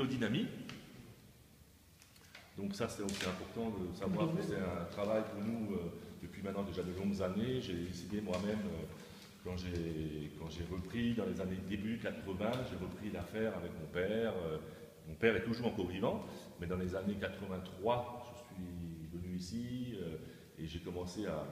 biodynamie. Donc ça, c'est aussi important de savoir que c'est un travail pour nous depuis maintenant déjà de longues années. J'ai décidé moi-même, quand j'ai repris dans les années début 80, j'ai repris l'affaire avec mon père. Mon père est toujours encore vivant, mais dans les années 83, je suis venu ici et j'ai commencé à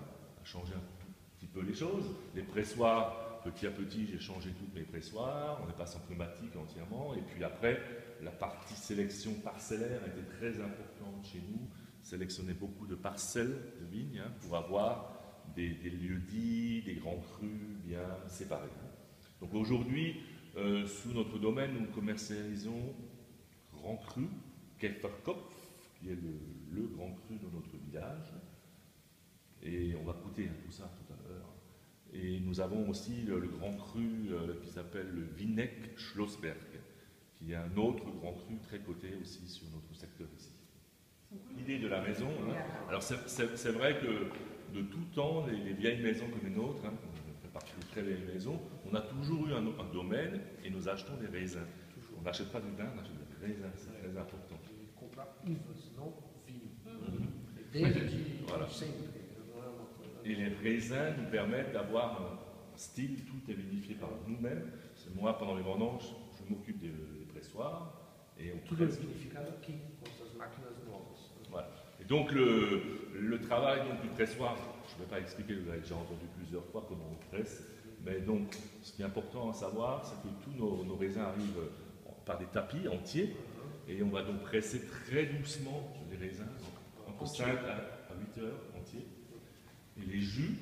changer un tout petit peu les choses. Les pressoirs, petit à petit, j'ai changé toutes mes pressoirs. On est passé en pneumatique entièrement. Et puis après, la partie sélection parcellaire était très importante chez nous. Sélectionner beaucoup de parcelles de vignes pour avoir des lieux-dits, des grands crus bien séparés. Donc aujourd'hui, sous notre domaine, nous commercialisons Grand Cru, Käferkopf, qui est le grand cru de notre village. Et on va goûter tout ça tout à l'heure. Et nous avons aussi le grand cru qui s'appelle le Vinek Schlossberg, qui est un autre grand cru très coté aussi sur notre secteur ici. L'idée de la maison, alors c'est vrai que de tout temps, les vieilles maisons comme les nôtres, on fait partie de très vieilles maisons, on a toujours eu un domaine et nous achetons des raisins. On n'achète pas du vin, on achète des raisins, c'est très important. Voilà. Et les raisins nous permettent d'avoir un style, tout est vinifié par nous-mêmes. Moi, pendant les vendanges, je m'occupe des pressoirs. Et on tout est vinifié aqui, com essas máquinas novas. Voilà. Et donc le travail donc, du pressoir, je ne vais pas expliquer, vous l'avez déjà entendu plusieurs fois comment on presse, mais donc ce qui est important à savoir, c'est que tous nos raisins arrivent par des tapis entiers, et on va donc presser très doucement sur les raisins, entre 5 à 8 heures entiers. Et les jus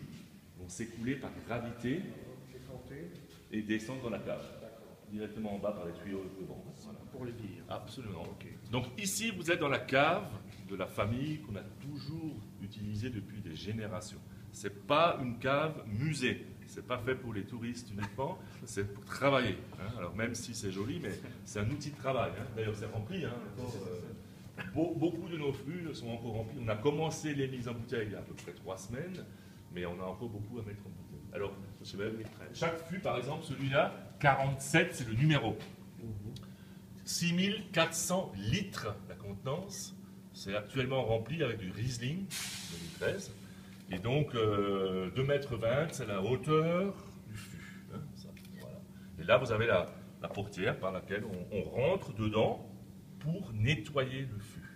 vont s'écouler par gravité et descendre dans la cave, directement en bas par les tuyaux de vent. Voilà. Pour les dire. Absolument. Okay. Donc ici, vous êtes dans la cave de la famille qu'on a toujours utilisée depuis des générations. Ce n'est pas une cave musée. Ce n'est pas fait pour les touristes uniquement, c'est pour travailler. Alors même si c'est joli, mais c'est un outil de travail. D'ailleurs, c'est rempli. Beaucoup de nos fûts sont encore remplis. On a commencé les mises en bouteille il y a à peu près 3 semaines, mais on a encore beaucoup à mettre en bouteille. Alors, chaque fût, par exemple, celui-là, 47, c'est le numéro. 6400 litres la contenance. C'est actuellement rempli avec du Riesling 2013. Et donc, 2,20 m, c'est la hauteur du fût. Voilà. Et là, vous avez la portière par laquelle on rentre dedans pour nettoyer le fût.